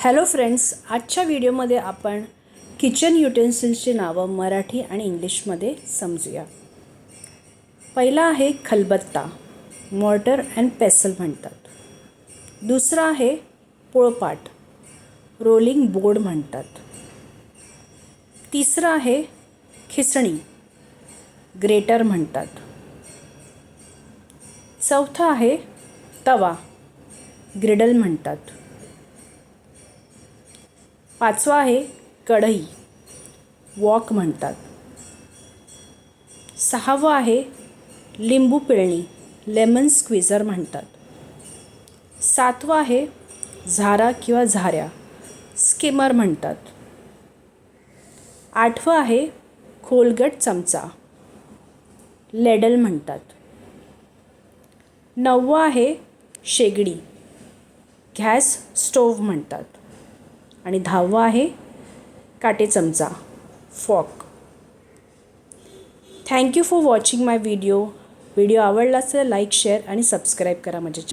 Hello friends, आजच्या व्हिडिओमध्ये आपण किचन युटेन्सिल्सची नावं मराठी आणि इंग्लिशमध्ये समजूया. पहिला आहे खलबत्ता, मॉर्टर अँड पेसल म्हणतात. दुसरा आहे पोळपाट, रोलिंग बोर्ड म्हणतात. तिसरा आहे खिसणी, ग्रेटर म्हणतात. चौथा आहे तवा, ग्रिडल म्हणतात. पाचवा आहे कढई, वॉक म्हणतात. सहावा आहे लिंबू पिळणी, लेमन स्क्विझर म्हणतात. सातवा आहे झारा किंवा झाऱ्या, स्किमर म्हणतात. आठवा आहे खोलगट चमचा, लेडल म्हणतात. नववा आहे शेगडी, गॅस स्टोव्ह म्हणतात. आणि 10वा आहे काटे चमचा, फॉक. Thank you for watching my video. Video आवडला असेल लाईक, शेअर आणि सबस्क्राईब करा माझ्या